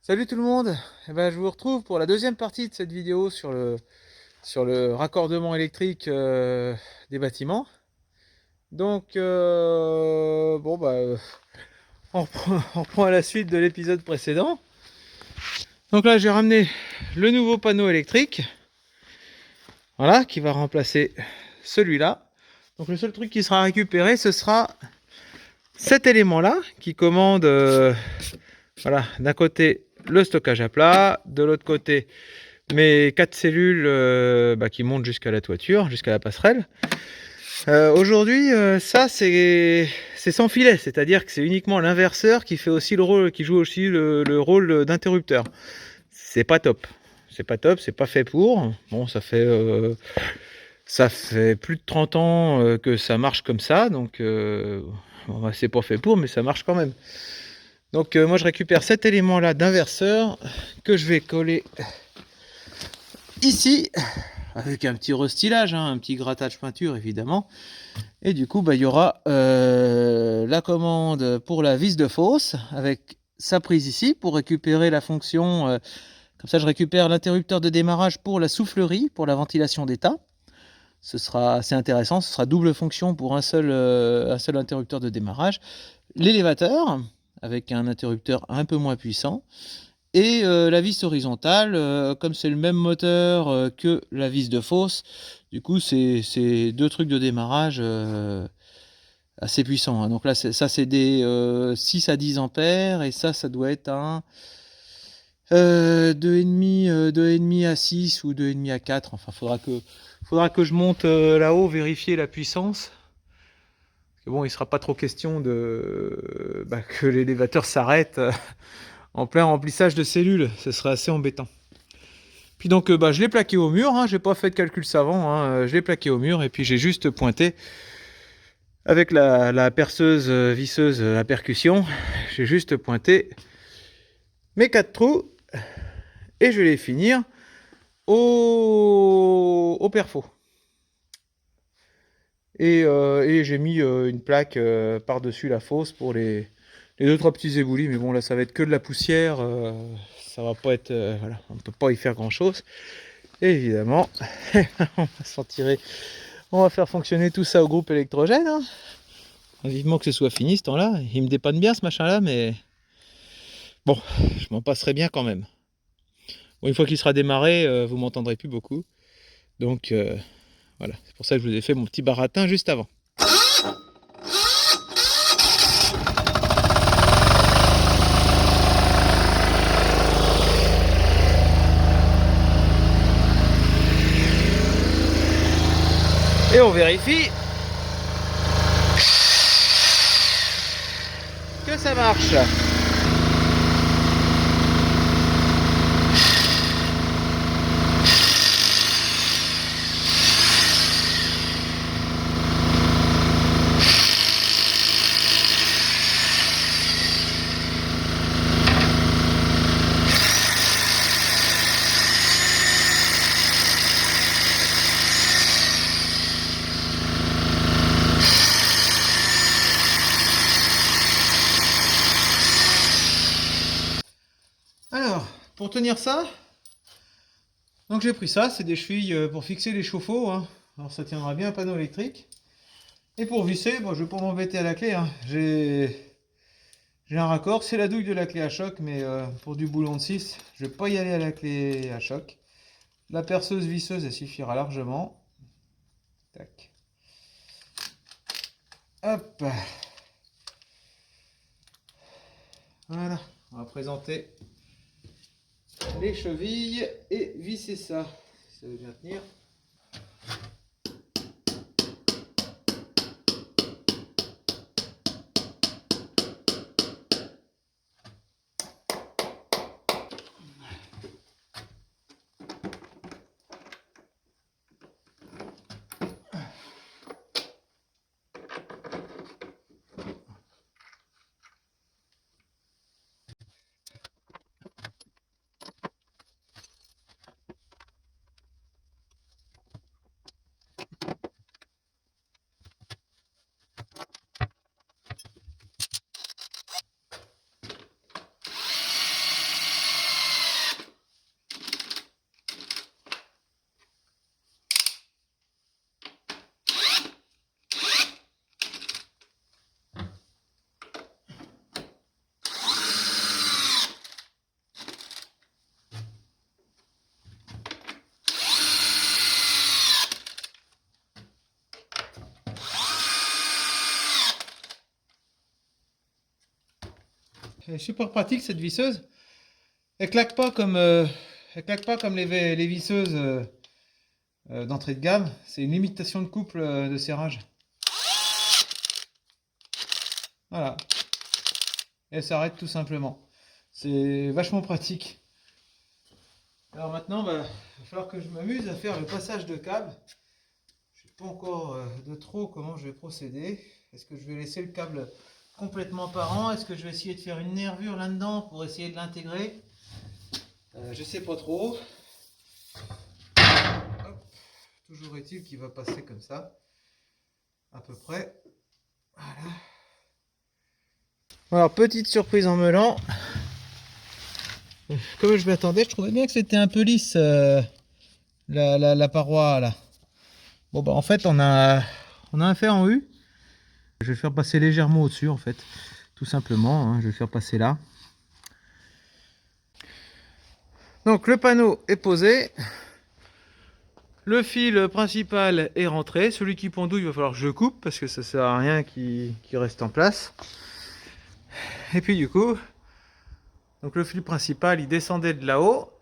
Salut tout le monde. Eh ben, je vous retrouve pour la deuxième partie de cette vidéo sur le raccordement électrique des bâtiments. Donc, on reprend à la suite de l'épisode précédent. Donc là, j'ai ramené le nouveau panneau électrique, voilà, qui va remplacer celui-là. Donc le seul truc qui sera récupéré, ce sera cet élément-là qui commande, voilà, d'un côté le stockage à plat, de l'autre côté mes 4 cellules qui montent jusqu'à la toiture, jusqu'à la passerelle. Aujourd'hui, ça c'est sans filet, c'est-à-dire que c'est uniquement l'inverseur qui fait aussi le rôle, qui joue aussi le rôle d'interrupteur. C'est pas top. C'est pas top, c'est pas fait pour. Bon, ça fait plus de 30 ans que ça marche comme ça, donc c'est pas fait pour, mais ça marche quand même. Donc moi je récupère cet élément-là d'inverseur que je vais coller ici avec un petit restylage, hein, un petit grattage peinture évidemment. Et du coup, il y aura la commande pour la vis de fosse avec sa prise ici pour récupérer la fonction. Comme ça, je récupère l'interrupteur de démarrage pour la soufflerie, pour la ventilation d'état. Ce sera assez intéressant, ce sera double fonction pour un seul interrupteur de démarrage. L'élévateur, avec un interrupteur un peu moins puissant. Et la vis horizontale, comme c'est le même moteur que la vis de fosse, du coup c'est deux trucs de démarrage assez puissants, hein. Donc là ça c'est des 6 à 10 ampères et ça doit être un 2,5 à 6 ou 2,5 à 4. Enfin faudra que je monte là-haut, vérifier la puissance. Parce que bon, il sera pas trop question que l'élévateur s'arrête en plein remplissage de cellules, ce serait assez embêtant. Puis donc je l'ai plaqué au mur, hein, j'ai pas fait de calcul savant, hein, je l'ai plaqué au mur et puis j'ai juste pointé avec la perceuse visseuse à percussion, j'ai juste pointé mes 4 trous et je vais les finir au perfo. Et j'ai mis une plaque par-dessus la fosse pour les 2-3 petits éboulis, mais bon là ça va être que de la poussière, ça va pas être, voilà, on peut pas y faire grand chose. Et évidemment, on va s'en tirer. On va faire fonctionner tout ça au groupe électrogène, hein. Vivement que ce soit fini ce temps-là. Il me dépanne bien ce machin-là, mais bon, je m'en passerai bien quand même. Bon, une fois qu'il sera démarré, vous m'entendrez plus beaucoup. Donc voilà, c'est pour ça que je vous ai fait mon petit baratin juste avant. Et on vérifie que ça marche. Alors, pour tenir ça, donc j'ai pris ça, c'est des chevilles pour fixer les chauffe-eau, hein. Alors ça tiendra bien un panneau électrique. Et pour visser, bon, je vais pas m'embêter à la clé, hein. J'ai un raccord, c'est la douille de la clé à choc, mais pour du boulon de 6, je vais pas y aller à la clé à choc. La perceuse visseuse, elle suffira largement. Tac. Hop. Voilà, on va présenter les chevilles et visser ça. Si ça veut bien tenir. Elle est super pratique cette visseuse. Elle claque pas comme, les visseuses d'entrée de gamme. C'est une limitation de couple de serrage. Voilà. Et elle s'arrête tout simplement. C'est vachement pratique. Alors maintenant, il va falloir que je m'amuse à faire le passage de câble. Je ne sais pas encore de trop comment je vais procéder. Est-ce que je vais laisser le câble complètement apparent? Est-ce que je vais essayer de faire une nervure là-dedans pour essayer de l'intégrer? Je sais pas trop. Hop. Toujours est-il qu'il va passer comme ça. À peu près. Voilà. Alors, petite surprise en meulant. Comme je m'attendais, je trouvais bien que c'était un peu lisse la paroi là. Bon bah en fait on a un fer en U. Je vais le faire passer légèrement au-dessus en fait. Tout simplement, hein, je vais le faire passer là. Donc le panneau est posé. Le fil principal est rentré. Celui qui pendouille, il va falloir que je coupe parce que ça sert à rien qui reste en place. Et puis du coup, donc le fil principal, il descendait de là-haut.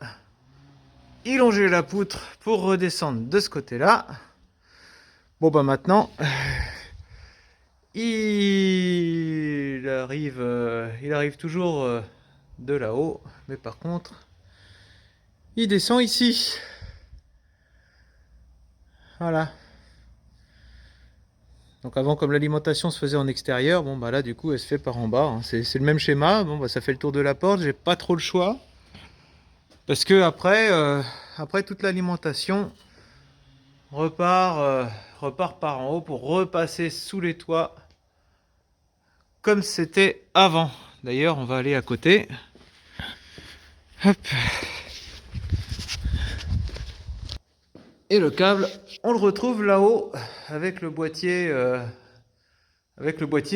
Il longeait la poutre pour redescendre de ce côté-là. Bon bah maintenant, il arrive toujours de là-haut, mais par contre, il descend ici. Voilà. Donc avant, comme l'alimentation se faisait en extérieur, bon bah là du coup elle se fait par en bas, hein. C'est le même schéma. Bon bah ça fait le tour de la porte, j'ai pas trop le choix. Parce que après toute l'alimentation repart par en haut pour repasser sous les toits comme c'était avant. D'ailleurs on va aller à côté. Hop. Et le câble, on le retrouve là-haut avec le boîtier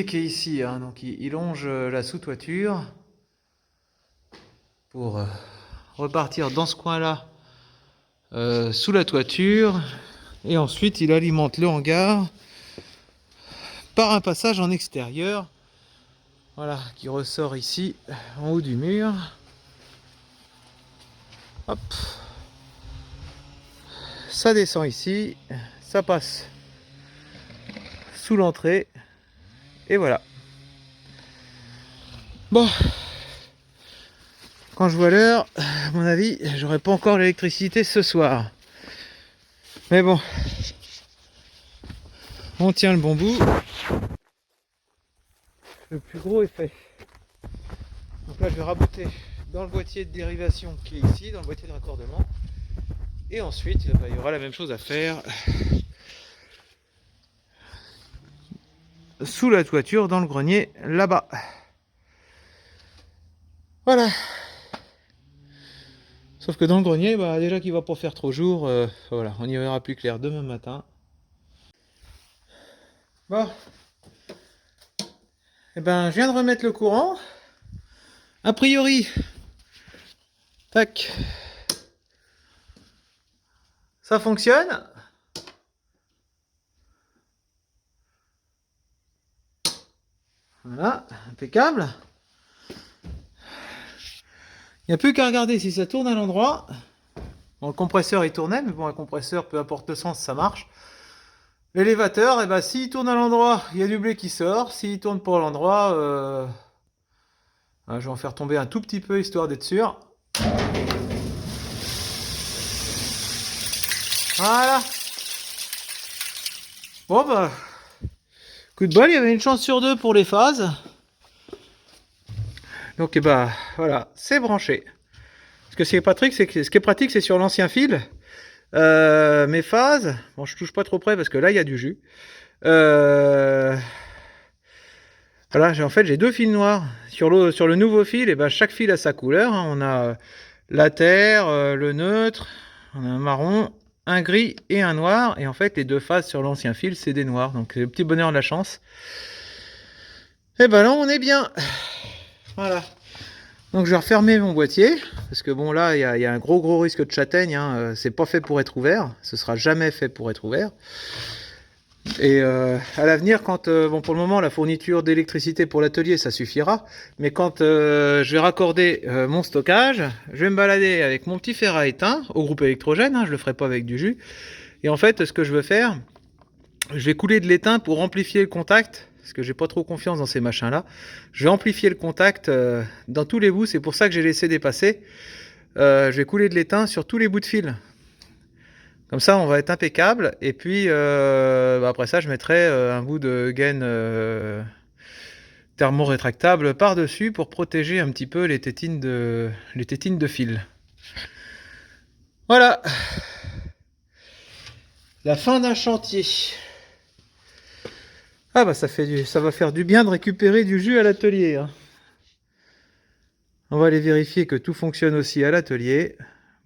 qui est ici, hein. Donc il longe la sous-toiture pour repartir dans ce coin-là sous la toiture, et ensuite il alimente le hangar par un passage en extérieur, voilà, qui ressort ici en haut du mur. Hop. Ça descend ici, ça passe sous l'entrée, et voilà. Bon, quand je vois l'heure, à mon avis, j'aurai pas encore l'électricité ce soir. Mais bon, on tient le bon bout. Le plus gros est fait. Donc là, je vais rabouter dans le boîtier de dérivation qui est ici, dans le boîtier de raccordement. Et ensuite, il y aura la même chose à faire sous la toiture, dans le grenier, là-bas. Voilà. Sauf que dans le grenier, déjà qu'il va pas faire trop jour, voilà, on y verra plus clair demain matin. Bon. Eh ben, je viens de remettre le courant. A priori, tac, ça fonctionne. Voilà, impeccable. Il n'y a plus qu'à regarder si ça tourne à l'endroit. Bon, le compresseur il tournait, mais bon, un compresseur, peu importe le sens, ça marche. L'élévateur, eh ben, s'il tourne à l'endroit, il y a du blé qui sort. S'il tourne pas à l'endroit, je vais en faire tomber un tout petit peu, histoire d'être sûr. Voilà. Bon, bah, coup de bol, il y avait une chance sur deux pour les phases. Donc, eh ben, voilà, c'est branché. Ce qui est pratique, c'est sur l'ancien fil. Mes phases, bon, je touche pas trop près parce que là il y a du jus. Voilà, j'ai deux fils noirs. Sur le nouveau fil, et ben, chaque fil a sa couleur, hein. On a la terre, le neutre, on a un marron, un gris et un noir. Et en fait, les deux phases sur l'ancien fil, c'est des noirs. Donc, c'est le petit bonheur de la chance. Et ben là, on est bien. Voilà. Donc je vais refermer mon boîtier, parce que bon là il y a un gros risque de châtaigne, hein. C'est pas fait pour être ouvert, ce sera jamais fait pour être ouvert. Et à l'avenir, quand bon, pour le moment la fourniture d'électricité pour l'atelier ça suffira, mais quand je vais raccorder mon stockage, je vais me balader avec mon petit fer à étain au groupe électrogène, hein, je le ferai pas avec du jus. Et en fait, ce que je veux faire, je vais couler de l'étain pour amplifier le contact, parce que j'ai pas trop confiance dans ces machins là. Je vais amplifier le contact dans tous les bouts, c'est pour ça que j'ai laissé dépasser. Je vais couler de l'étain sur tous les bouts de fil. Comme ça, on va être impeccable. Et puis, après ça, je mettrai un bout de gaine thermo-rétractable par-dessus pour protéger un petit peu les tétines de fil. Voilà. La fin d'un chantier. Ah bah ça va faire du bien de récupérer du jus à l'atelier. Hein. On va aller vérifier que tout fonctionne aussi à l'atelier.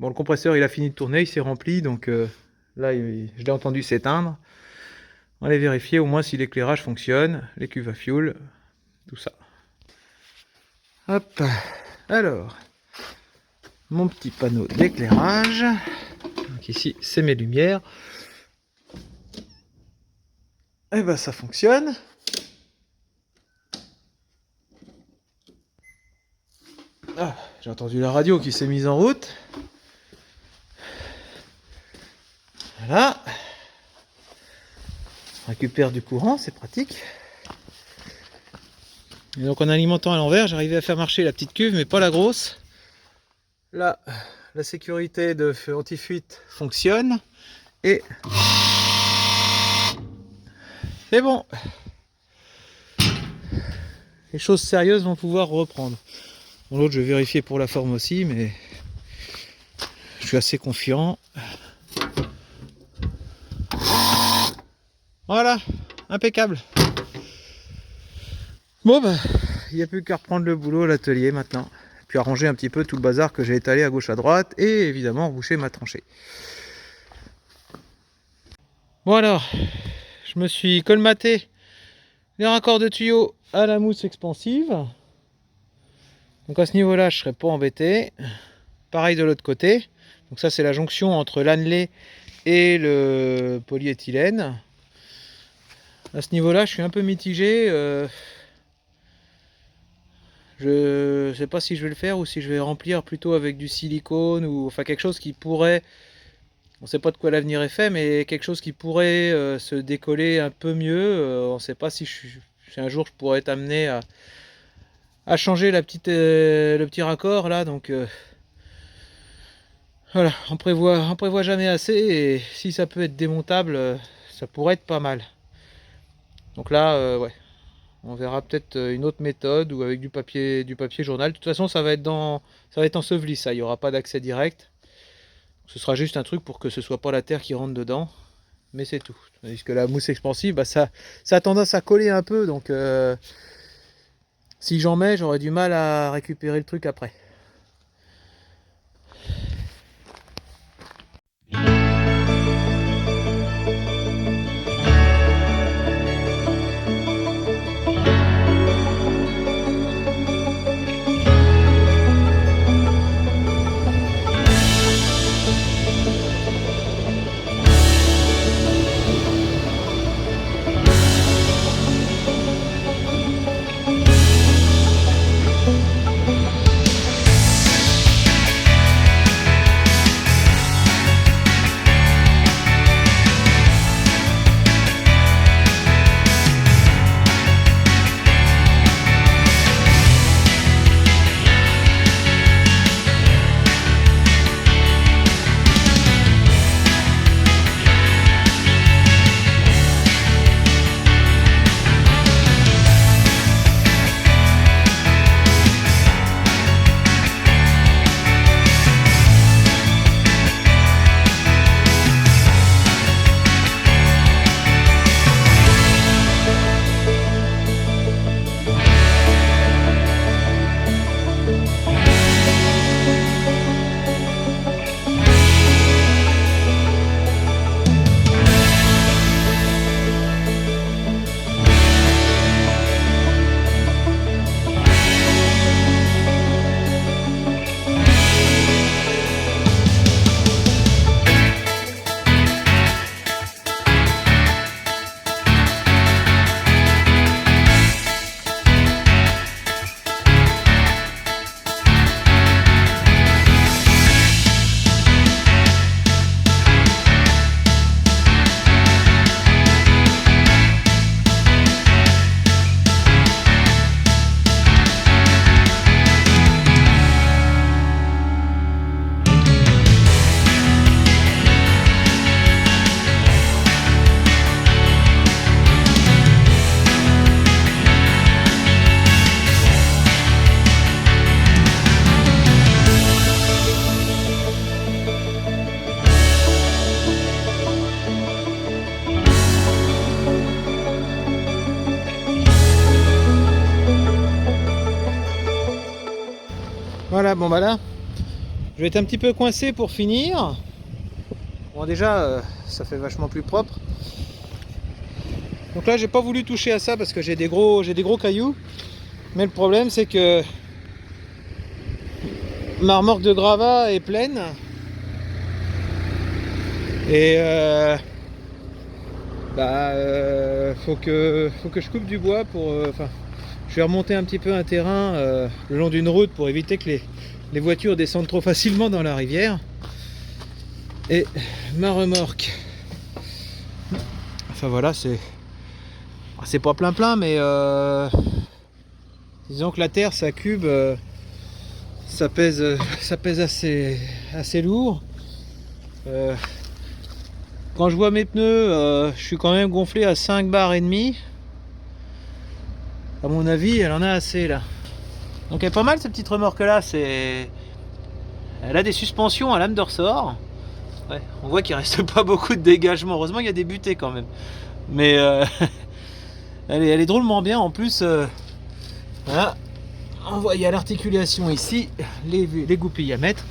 Bon, le compresseur il a fini de tourner, il s'est rempli, donc là je l'ai entendu s'éteindre. On va aller vérifier au moins si l'éclairage fonctionne, les cuves à fioul, tout ça. Hop, alors, mon petit panneau d'éclairage. Donc ici, c'est mes lumières. Et ben ça fonctionne. Ah, j'ai entendu la radio qui s'est mise en route. Voilà. On récupère du courant, c'est pratique. Et donc en alimentant à l'envers, j'arrivais à faire marcher la petite cuve, mais pas la grosse. Là, la sécurité de anti-fuite fonctionne. Et c'est bon. Les choses sérieuses vont pouvoir reprendre. Bon, l'autre, je vais vérifier pour la forme aussi, mais je suis assez confiant. Voilà, impeccable. Bon, bah, il n'y a plus qu'à reprendre le boulot à l'atelier maintenant. Puis arranger un petit peu tout le bazar que j'ai étalé à gauche à droite et évidemment reboucher ma tranchée. Bon alors, je me suis colmaté les raccords de tuyaux à la mousse expansive. Donc à ce niveau-là, je ne serai pas embêté. Pareil de l'autre côté. Donc ça, c'est la jonction entre l'annelé et le polyéthylène. À ce niveau-là, je suis un peu mitigé. Je ne sais pas si je vais le faire ou si je vais remplir plutôt avec du silicone ou enfin quelque chose qui pourrait, on ne sait pas de quoi l'avenir est fait, mais quelque chose qui pourrait se décoller un peu mieux. On ne sait pas si un jour je pourrais être amené à changer le petit raccord là. Donc voilà, on prévoit jamais assez et si ça peut être démontable, ça pourrait être pas mal. Donc là, ouais. On verra peut-être une autre méthode ou avec du papier journal. De toute façon, ça va être enseveli, ça. Il n'y aura pas d'accès direct. Ce sera juste un truc pour que ce soit pas la terre qui rentre dedans. Mais c'est tout. Tandis que la mousse expansive, bah, ça a tendance à coller un peu. Donc, si j'en mets, j'aurai du mal à récupérer le truc après. Voilà, bon bah là, je vais être un petit peu coincé pour finir. Bon déjà, ça fait vachement plus propre. Donc là, j'ai pas voulu toucher à ça parce que j'ai des gros cailloux. Mais le problème, c'est que ma remorque de gravat est pleine. Et faut que je coupe du bois pour... je vais remonter un petit peu un terrain le long d'une route pour éviter que les voitures descendent trop facilement dans la rivière. Et ma remorque, enfin voilà, c'est pas plein mais disons que la terre, ça cube, ça pèse assez lourd. Quand je vois mes pneus, je suis quand même gonflé à 5 bars et demi. À mon avis, elle en a assez là. Donc elle est pas mal cette petite remorque là. Elle a des suspensions à lame de ressort. Ouais, on voit qu'il reste pas beaucoup de dégagement. Heureusement il y a des butées quand même. Mais elle est drôlement bien. En plus, voilà, on voit il y a l'articulation ici, les goupilles à mettre.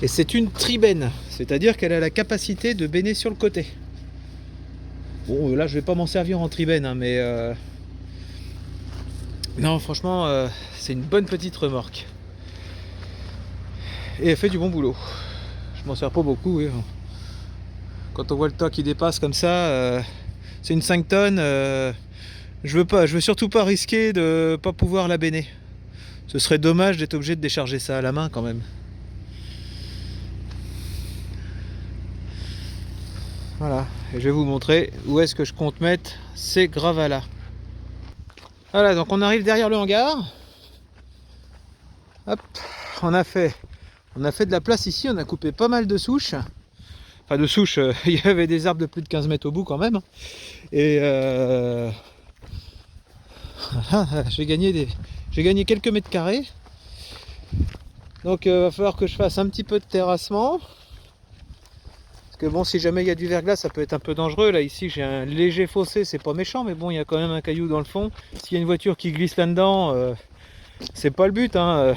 Et c'est une tribène, c'est-à-dire qu'elle a la capacité de béner sur le côté. Bon, là je vais pas m'en servir en tribène, hein, mais non, franchement, c'est une bonne petite remorque. Et elle fait du bon boulot. Je m'en sers pas beaucoup. Oui. Quand on voit le tas qui dépasse comme ça, c'est une 5 tonnes. Je veux surtout pas risquer de pas pouvoir la béner. Ce serait dommage d'être obligé de décharger ça à la main quand même. Voilà, et je vais vous montrer où est-ce que je compte mettre ces gravats là. Voilà, donc on arrive derrière le hangar. Hop, on a fait de la place ici, on a coupé pas mal de souches. Enfin de souches, il y avait des arbres de plus de 15 mètres au bout quand même. Et voilà, j'ai gagné quelques mètres carrés. Donc il va falloir que je fasse un petit peu de terrassement. Parce que bon, si jamais il y a du verglas, ça peut être un peu dangereux. Là ici j'ai un léger fossé, c'est pas méchant, mais bon, il y a quand même un caillou dans le fond. S'il y a une voiture qui glisse là-dedans, c'est pas le but, hein.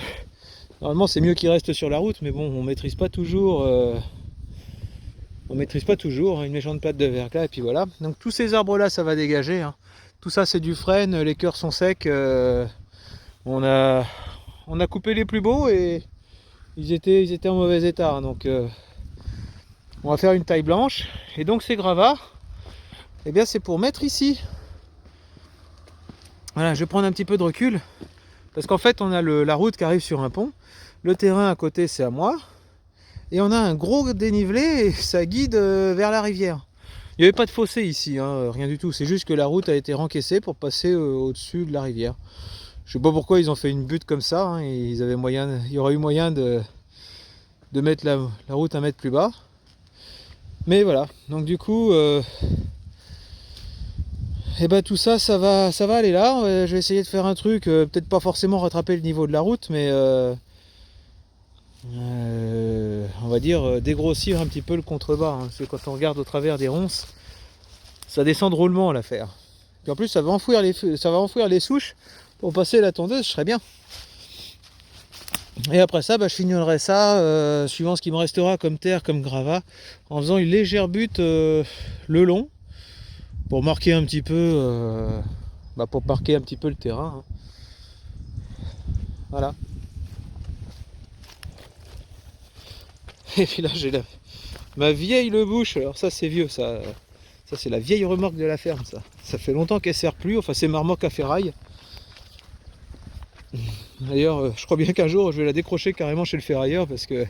Normalement c'est mieux qu'il reste sur la route, mais bon, on maîtrise pas toujours une méchante plate de verglas. Et puis voilà, donc tous ces arbres là, ça va dégager, hein. Tout ça c'est du frêne, les cœurs sont secs. On a coupé les plus beaux et ils étaient en mauvais état, hein. Donc on va faire une taille blanche. Et donc ces gravats, eh bien c'est pour mettre ici. Voilà, je vais prendre un petit peu de recul parce qu'en fait on a la route qui arrive sur un pont, le terrain à côté c'est à moi, et on a un gros dénivelé et ça guide vers la rivière. Il n'y avait pas de fossé ici, hein, rien du tout, c'est juste que la route a été rencaissée pour passer au-dessus de la rivière. Je sais pas pourquoi ils ont fait une butte comme ça, hein, il y aurait eu moyen de mettre la route un mètre plus bas. Mais voilà, donc du coup, et ben tout ça, ça va aller là. Je vais essayer de faire un truc, peut-être pas forcément rattraper le niveau de la route, mais on va dire dégrossir un petit peu le contrebas, hein, parce que quand on regarde au travers des ronces, ça descend drôlement l'affaire. Et en plus, ça va enfouir les souches pour passer la tondeuse, je serais bien. Et après ça, je finirai ça, suivant ce qui me restera comme terre, comme gravat, en faisant une légère butte le long, pour marquer un petit peu, le terrain, hein. Voilà. Et puis là, j'ai ma vieille Le Bouche. Alors ça, c'est vieux, ça c'est la vieille remorque de la ferme, ça. Ça fait longtemps qu'elle sert plus. Enfin, c'est ma remorque à ferraille. D'ailleurs, je crois bien qu'un jour je vais la décrocher carrément chez le ferrailleur parce que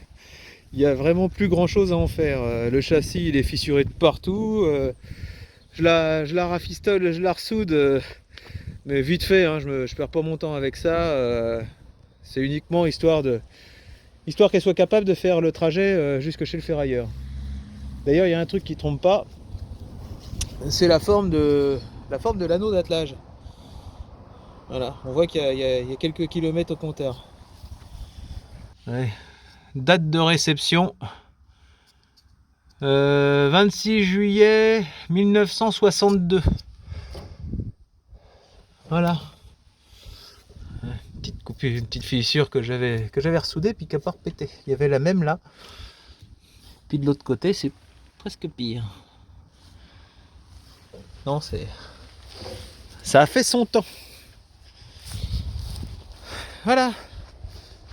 il y a vraiment plus grand chose à en faire. Le châssis il est fissuré de partout. Je la rafistole, je la ressoude, mais vite fait, hein, je perds pas mon temps avec ça. C'est uniquement histoire qu'elle soit capable de faire le trajet jusque chez le ferrailleur. D'ailleurs, il y a un truc qui trompe pas, c'est la forme de l'anneau d'attelage. Voilà, on voit qu'il y a quelques kilomètres au compteur. Ouais. Date de réception 26 juillet 1962. Voilà. petite coupure, une petite fissure que j'avais ressoudée puis qui n'a pas repété. Il y avait la même là. Puis de l'autre côté, c'est presque pire. Non, ça a fait son temps. Voilà.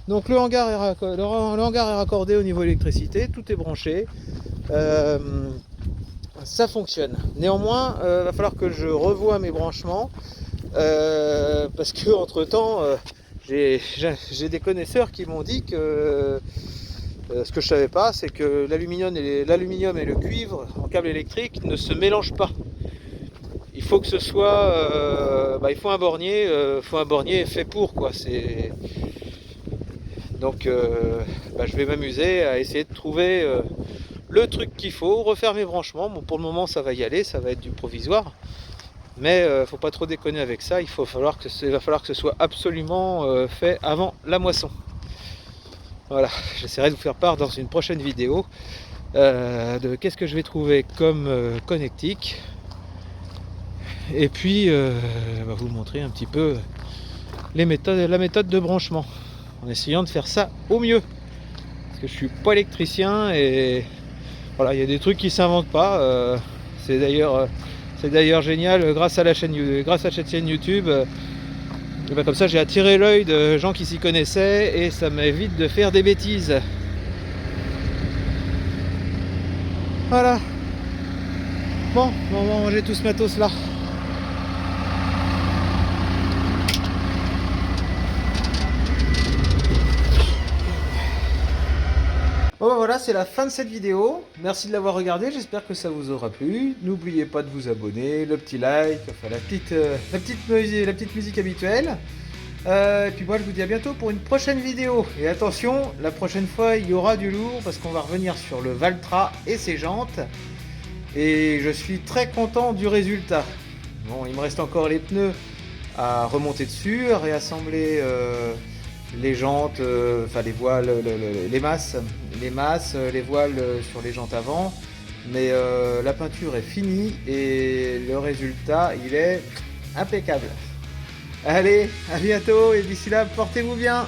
Donc le hangar est raccordé au niveau électricité, tout est branché. Ça fonctionne. Néanmoins, va falloir que je revoie mes branchements parce que entre temps, j'ai des connaisseurs qui m'ont dit que ce que je savais pas, c'est que l'aluminium et le cuivre en câble électrique ne se mélangent pas. Il faut que ce soit, il faut un bornier fait pour quoi. Donc je vais m'amuser à essayer de trouver le truc qu'il faut, refaire mes branchements. Bon, pour le moment ça va y aller, ça va être du provisoire, mais faut pas trop déconner avec ça. Il va falloir que ce soit absolument fait avant la moisson. Voilà, j'essaierai de vous faire part dans une prochaine vidéo de qu'est-ce que je vais trouver comme connectique, et puis vous montrer un petit peu la méthode de branchement, en essayant de faire ça au mieux, parce que je suis pas électricien et voilà, il y a des trucs qui s'inventent pas. C'est d'ailleurs génial, grâce à cette chaîne YouTube. Comme ça j'ai attiré l'œil de gens qui s'y connaissaient et ça m'évite de faire des bêtises. Voilà. Bon, on va manger tout ce matos là. Bon voilà, c'est la fin de cette vidéo. Merci de l'avoir regardé, j'espère que ça vous aura plu. N'oubliez pas de vous abonner, le petit like, enfin la petite musique habituelle. Et puis moi je vous dis à bientôt pour une prochaine vidéo. Et attention, la prochaine fois il y aura du lourd parce qu'on va revenir sur le Valtra et ses jantes. Et je suis très content du résultat. Bon, il me reste encore les pneus à remonter dessus, à réassembler les jantes, les voiles, les masses, les voiles sur les jantes avant. Mais la peinture est finie et le résultat il est impeccable. Allez, à bientôt et d'ici là, portez-vous bien.